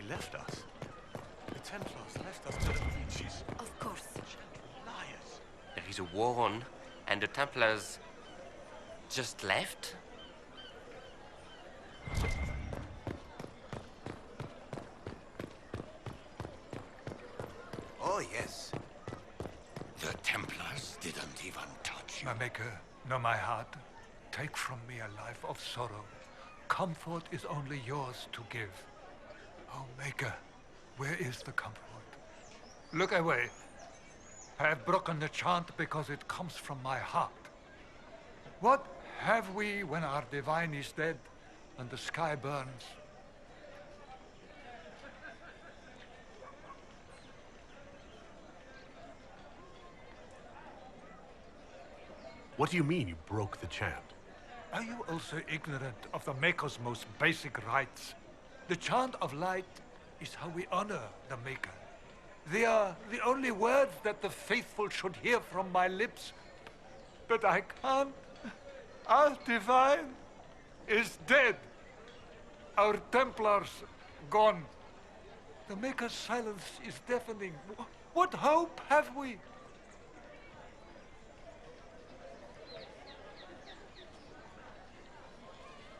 left us. The Templars left us to the breaches. Of course. Liars. There is a war on, and the Templars just left? Oh, yes. The Templars didn't even touch you. My maker, know my heart. Take from me a life of sorrow. Comfort is only yours to give. Oh, maker, where is the comfort? Look away. I have broken the chant because it comes from my heart. What have we when our divine is dead and the sky burns? What do you mean you broke the chant? Are you also ignorant of the Maker's most basic rites? The chant of light is how we honor the Maker. They are the only words that the faithful should hear from my lips. But I can't. Our divine is dead. Our Templars gone. The Maker's silence is deafening. What hope have we?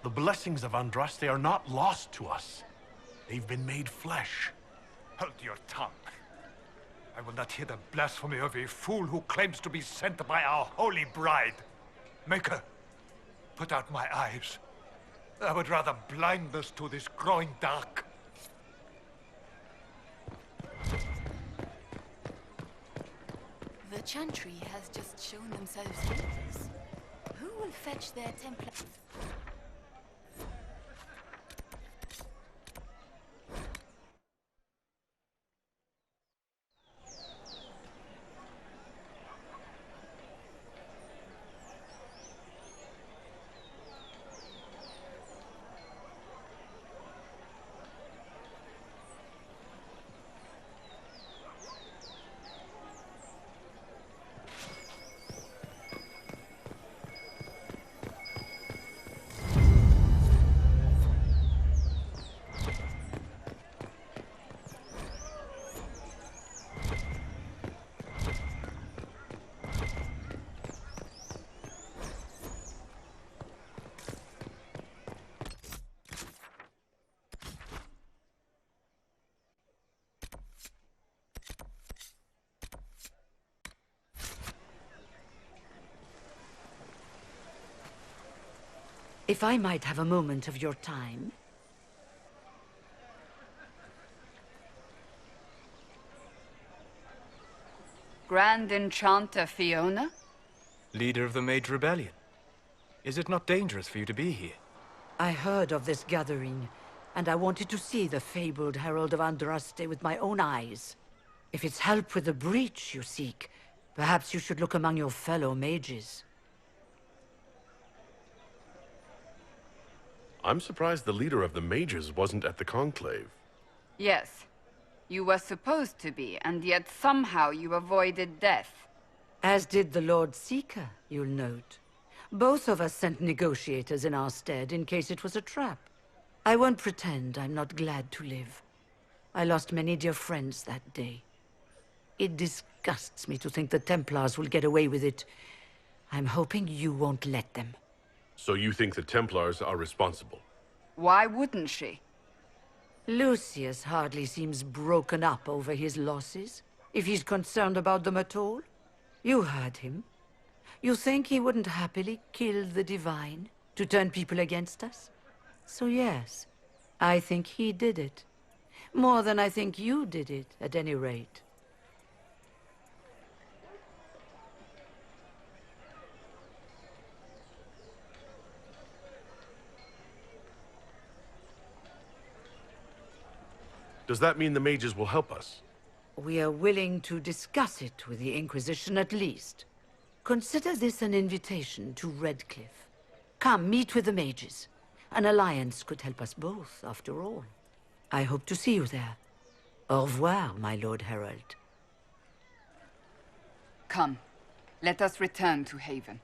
The blessings of Andraste are not lost to us. They've been made flesh. Hold your tongue. I will not hear the blasphemy of a fool who claims to be sent by our holy bride. Maker, put out my eyes. I would rather blind us to this growing dark. The Chantry has just shown themselves helpless. Who will fetch their Templar? If I might have a moment of your time. Grand Enchanter Fiona? Leader of the Mage Rebellion. Is it not dangerous for you to be here? I heard of this gathering, and I wanted to see the fabled Herald of Andraste with my own eyes. If it's help with the breach you seek, perhaps you should look among your fellow mages. I'm surprised the leader of the mages wasn't at the conclave. Yes. You were supposed to be, and yet somehow you avoided death. As did the Lord Seeker, you'll note. Both of us sent negotiators in our stead in case it was a trap. I won't pretend I'm not glad to live. I lost many dear friends that day. It disgusts me to think the Templars will get away with it. I'm hoping you won't let them. So you think the Templars are responsible? Why wouldn't she? Lucius hardly seems broken up over his losses, if he's concerned about them at all. You heard him. You think he wouldn't happily kill the Divine to turn people against us? So yes, I think he did it. More than I think you did it, at any rate. Does that mean the mages will help us? We are willing to discuss it with the Inquisition at least. Consider this an invitation to Redcliffe. Come, meet with the mages. An alliance could help us both, after all. I hope to see you there. Au revoir, my Lord Herald. Come, let us return to Haven.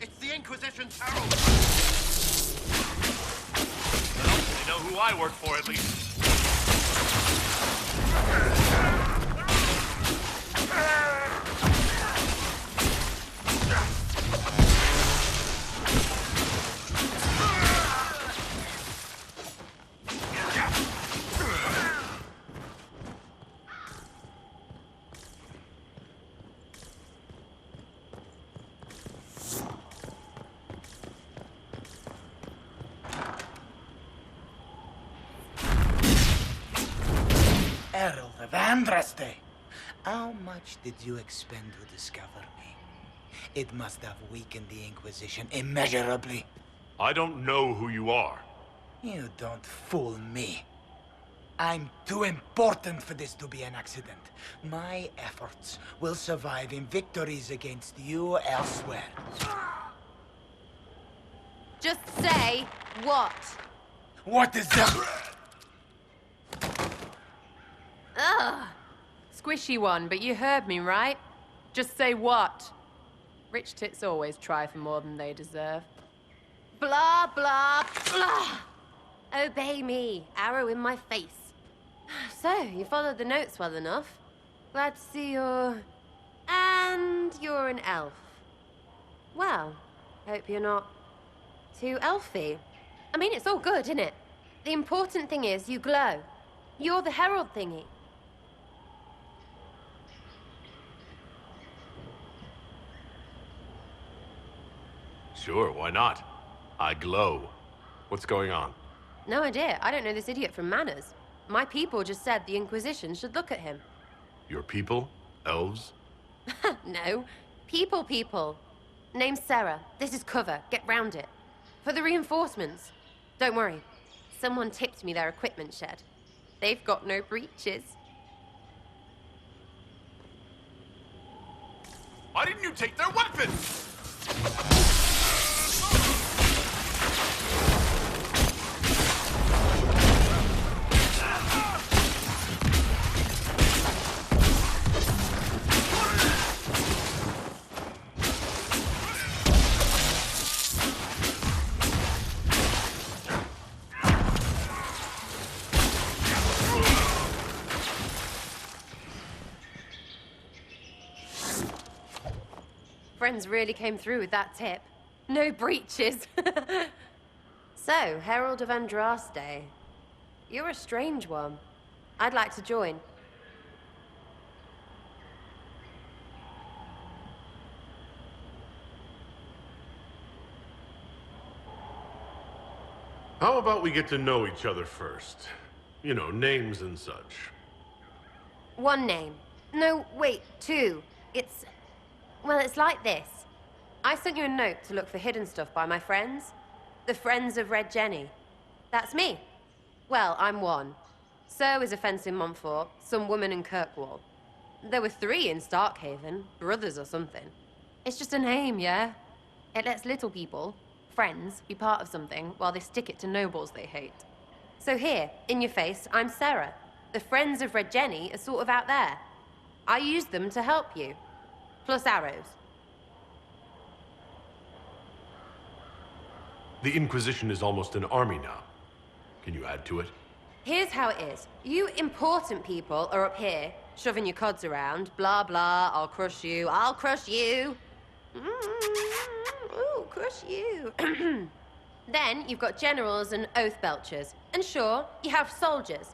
It's the Inquisition's herald! Well, they know who I work for, at least. Herald of Andraste. How much did you expend to discover me? It must have weakened the Inquisition immeasurably. I don't know who you are. You don't fool me. I'm too important for this to be an accident. My efforts will survive in victories against you elsewhere. Just say what? What is that? Ugh. Squishy one, but you heard me, right? Just say what? Rich tits always try for more than they deserve. Blah, blah, blah. Obey me. Arrow in my face. So, you followed the notes well enough. Glad to see you're... And you're an elf. Well, hope you're not too elfy. I mean, it's all good, isn't it? The important thing is you glow. You're the herald thingy. Sure, why not? I glow. What's going on? No idea. I don't know this idiot from Manners. My people just said the Inquisition should look at him. Your people? Elves? No. People. Name's Sarah. This is cover. Get round it. For the reinforcements. Don't worry. Someone tipped me their equipment shed. They've got no breaches. Why didn't you take their weapons? Friends really came through with that tip. No breaches. So, Herald of Andraste. You're a strange one. I'd like to join. How about we get to know each other first? You know, names and such. One name. No, wait, two. Well, it's like this. I sent you a note to look for hidden stuff by my friends. The Friends of Red Jenny. That's me. Well, I'm one. So is a fence in Montfort, some woman in Kirkwall. There were 3 in Starkhaven, brothers or something. It's just a name, yeah? It lets little people, friends, be part of something while they stick it to nobles they hate. So here, in your face, I'm Sarah. The Friends of Red Jenny are sort of out there. I used them to help you. Plus arrows. The Inquisition is almost an army now. Can you add to it? Here's how it is. You important people are up here, shoving your cods around. Blah, blah, I'll crush you, I'll crush you. Ooh, crush you. Then you've got generals and oath belchers. And sure, you have soldiers.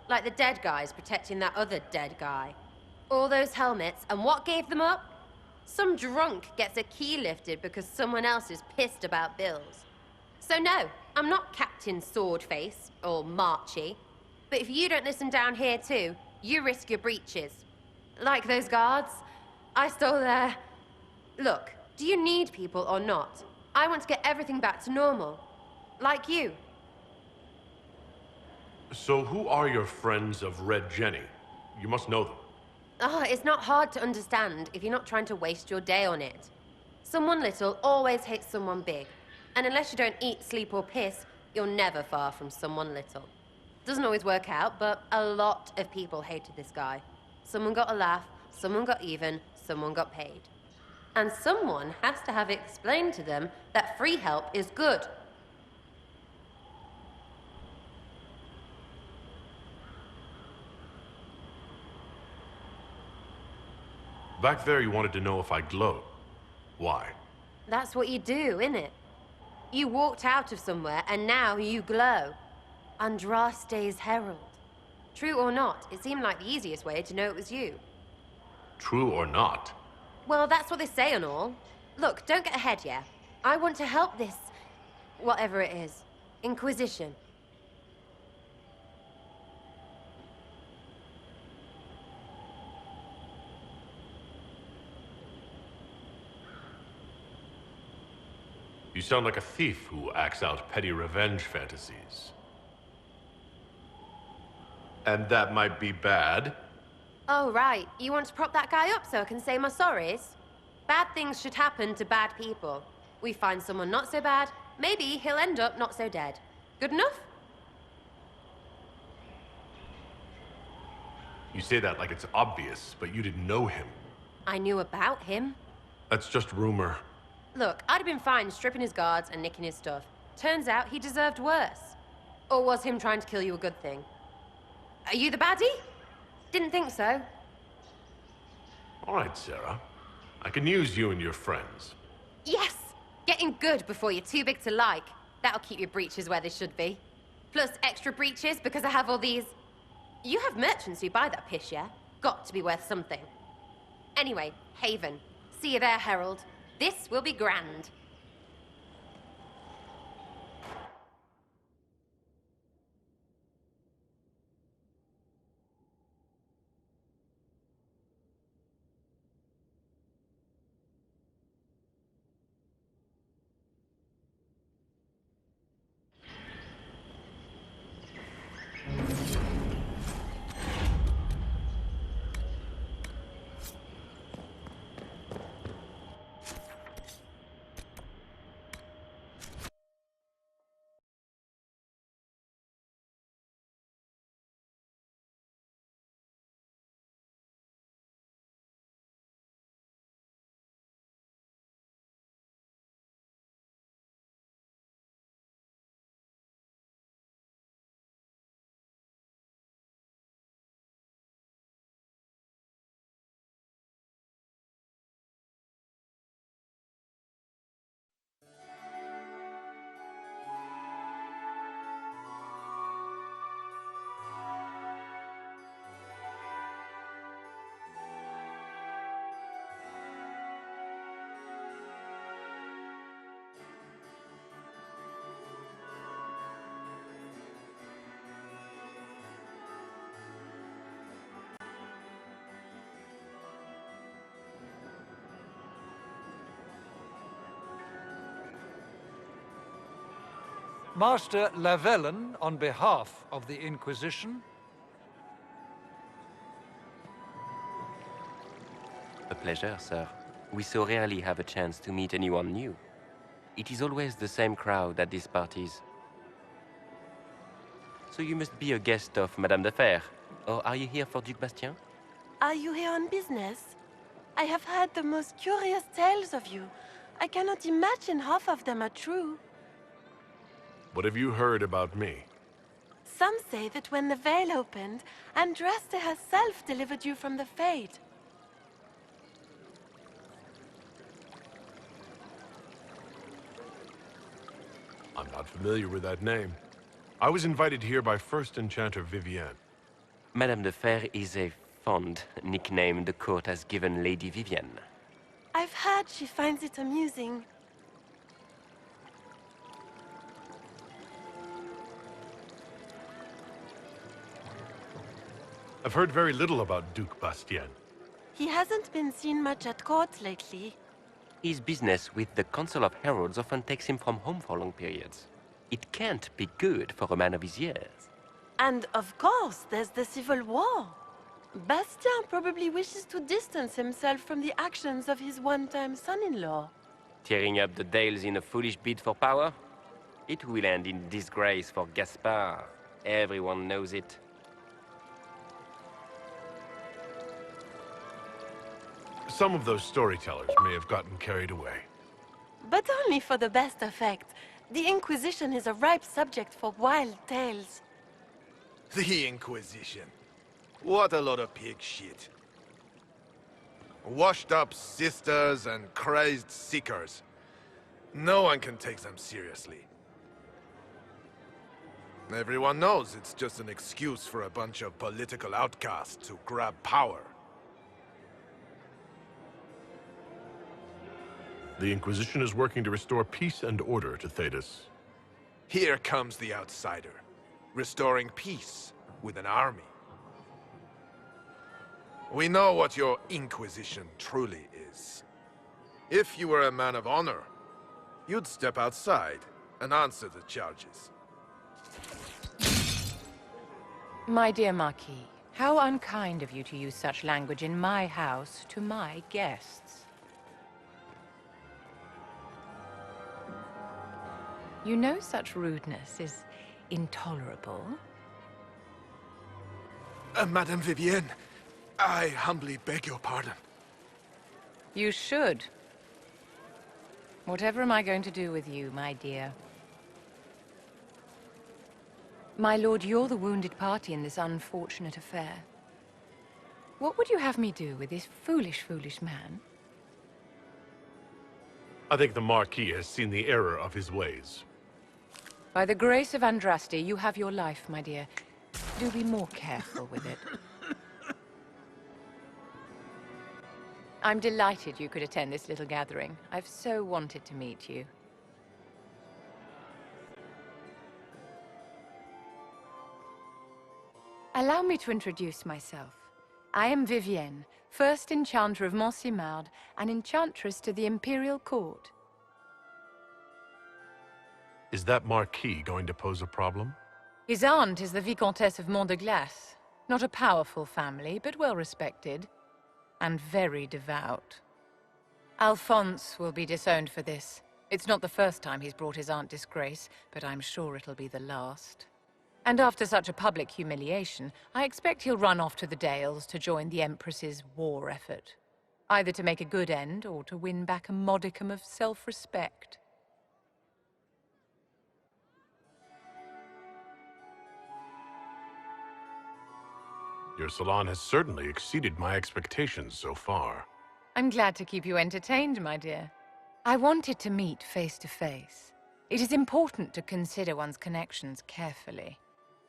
Like the dead guys protecting that other dead guy. All those helmets, and what gave them up? Some drunk gets a key lifted because someone else is pissed about bills. So no, I'm not Captain Swordface, or Marchy. But if you don't listen down here too, you risk your breeches. Like those guards, I stole their... Look, do you need people or not? I want to get everything back to normal. Like you. So who are your Friends of Red Jenny? You must know them. Oh, it's not hard to understand if you're not trying to waste your day on it. Someone little always hates someone big. And unless you don't eat, sleep, or piss, you're never far from someone little. Doesn't always work out, but a lot of people hated this guy. Someone got a laugh, someone got even, someone got paid. And someone has to have explained to them that free help is good. Back there, you wanted to know if I glow. Why? That's what you do, innit? You walked out of somewhere, and now you glow. Andraste's herald. True or not, it seemed like the easiest way to know it was you. True or not? Well, that's what they say and all. Look, don't get ahead, yeah? I want to help this... whatever it is. Inquisition. You sound like a thief who acts out petty revenge fantasies. And that might be bad? Oh, right. You want to prop that guy up so I can say my sorries? Bad things should happen to bad people. We find someone not so bad, maybe he'll end up not so dead. Good enough? You say that like it's obvious, but you didn't know him. I knew about him. That's just rumor. Look, I'd have been fine stripping his guards and nicking his stuff. Turns out he deserved worse. Or was him trying to kill you a good thing? Are you the baddie? Didn't think so. All right, Sarah. I can use you and your friends. Yes! Getting good before you're too big to like. That'll keep your breeches where they should be. Plus extra breeches because I have all these... You have merchants who buy that piss, yeah? Got to be worth something. Anyway, Haven. See you there, Herald. This will be grand. Master Lavellen, on behalf of the Inquisition. A pleasure, sir. We so rarely have a chance to meet anyone new. It is always the same crowd at these parties. So you must be a guest of Madame de Fer, or are you here for Duc Bastien? Are you here on business? I have heard the most curious tales of you. I cannot imagine half of them are true. What have you heard about me? Some say that when the veil opened, Andraste herself delivered you from the Fade. I'm not familiar with that name. I was invited here by First Enchanter Vivienne. Madame de Fer is a fond nickname the court has given Lady Vivienne. I've heard she finds it amusing. I've heard very little about Duc Bastien. He hasn't been seen much at court lately. His business with the Council of Heralds often takes him from home for long periods. It can't be good for a man of his years. And of course, there's the civil war. Bastien probably wishes to distance himself from the actions of his one-time son-in-law. Tearing up the Dales in a foolish bid for power? It will end in disgrace for Gaspard. Everyone knows it. Some of those storytellers may have gotten carried away. But only for the best effect. The Inquisition is a ripe subject for wild tales. The Inquisition. What a lot of pig shit. Washed up sisters and crazed seekers. No one can take them seriously. Everyone knows it's just an excuse for a bunch of political outcasts to grab power. The Inquisition is working to restore peace and order to Thedas. Here comes the outsider, restoring peace with an army. We know what your Inquisition truly is. If you were a man of honor, you'd step outside and answer the charges. My dear Marquis, how unkind of you to use such language in my house to my guests. You know such rudeness is intolerable. Madame Vivienne, I humbly beg your pardon. You should. Whatever am I going to do with you, my dear? My lord, you're the wounded party in this unfortunate affair. What would you have me do with this foolish, foolish man? I think the Marquis has seen the error of his ways. By the grace of Andraste, you have your life, my dear. Do be more careful with it. I'm delighted you could attend this little gathering. I've so wanted to meet you. Allow me to introduce myself. I am Vivienne, first Enchanter of Montsimard and Enchantress to the Imperial Court. Is that Marquis going to pose a problem? His aunt is the Vicomtesse of Mont de Glace. Not a powerful family, but well respected. And very devout. Alphonse will be disowned for this. It's not the first time he's brought his aunt disgrace, but I'm sure it'll be the last. And after such a public humiliation, I expect he'll run off to the Dales to join the Empress's war effort. Either to make a good end, or to win back a modicum of self-respect. Your salon has certainly exceeded my expectations so far. I'm glad to keep you entertained, my dear. I wanted to meet face to face. It is important to consider one's connections carefully.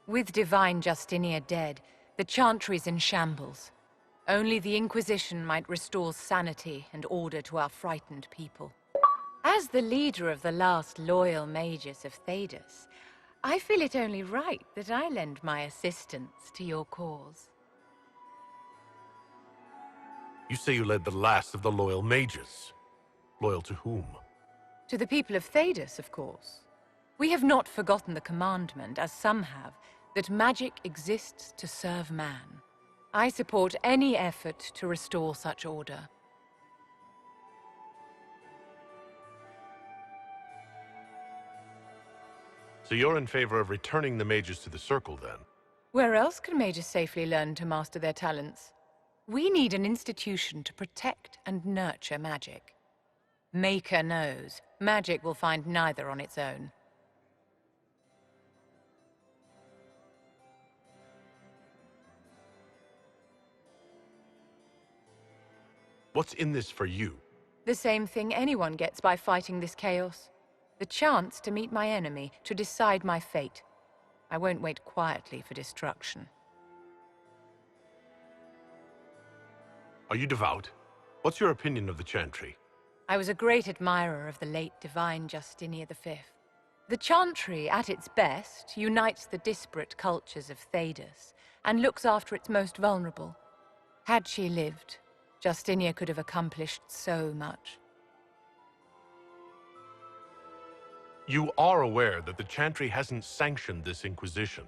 With Divine Justinia dead, the Chantry's in shambles. Only the Inquisition might restore sanity and order to our frightened people. As the leader of the last loyal mages of Thedas, I feel it only right that I lend my assistance to your cause. You say you led the last of the loyal mages. Loyal to whom? To the people of Thedas, of course. We have not forgotten the commandment, as some have, that magic exists to serve man. I support any effort to restore such order. So you're in favor of returning the mages to the Circle, then? Where else can mages safely learn to master their talents? We need an institution to protect and nurture magic. Maker knows, magic will find neither on its own. What's in this for you? The same thing anyone gets by fighting this chaos. The chance to meet my enemy, to decide my fate. I won't wait quietly for destruction. Are you devout? What's your opinion of the Chantry? I was a great admirer of the late Divine Justinia V. The Chantry, at its best, unites the disparate cultures of Thedas and looks after its most vulnerable. Had she lived, Justinia could have accomplished so much. You are aware that the Chantry hasn't sanctioned this Inquisition.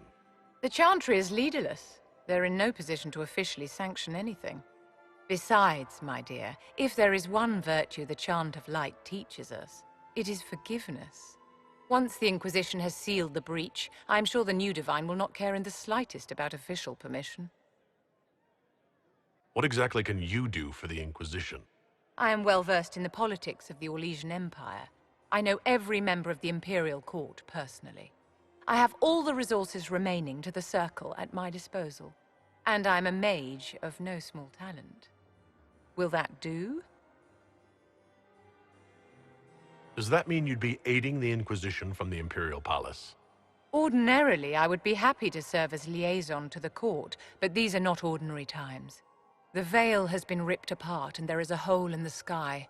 The Chantry is leaderless. They're in no position to officially sanction anything. Besides, my dear, if there is one virtue the Chant of Light teaches us, it is forgiveness. Once the Inquisition has sealed the breach, I'm sure the new Divine will not care in the slightest about official permission. What exactly can you do for the Inquisition? I am well versed in the politics of the Orlesian Empire. I know every member of the Imperial Court personally. I have all the resources remaining to the Circle at my disposal. And I'm a mage of no small talent. Will that do? Does that mean you'd be aiding the Inquisition from the Imperial Palace? Ordinarily, I would be happy to serve as liaison to the court, but these are not ordinary times. The veil has been ripped apart and there is a hole in the sky.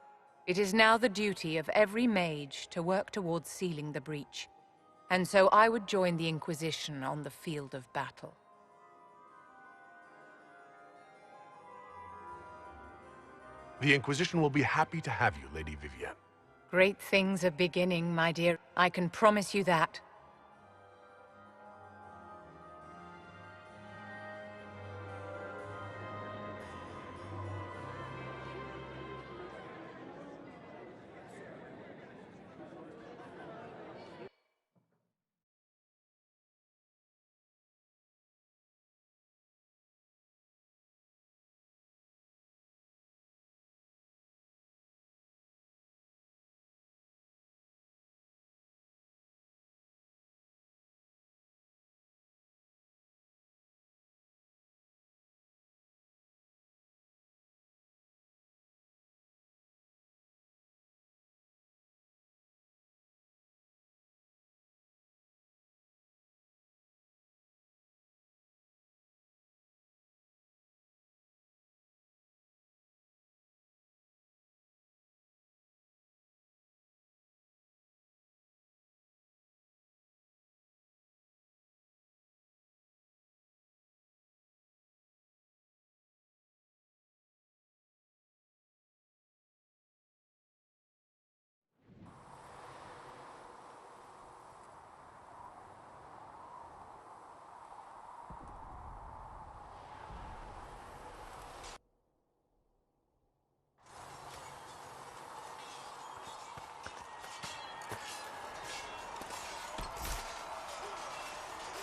It is now the duty of every mage to work towards sealing the breach. And so I would join the Inquisition on the field of battle. The Inquisition will be happy to have you, Lady Vivienne. Great things are beginning, my dear. I can promise you that.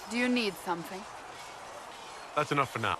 Do you need something? That's enough for now.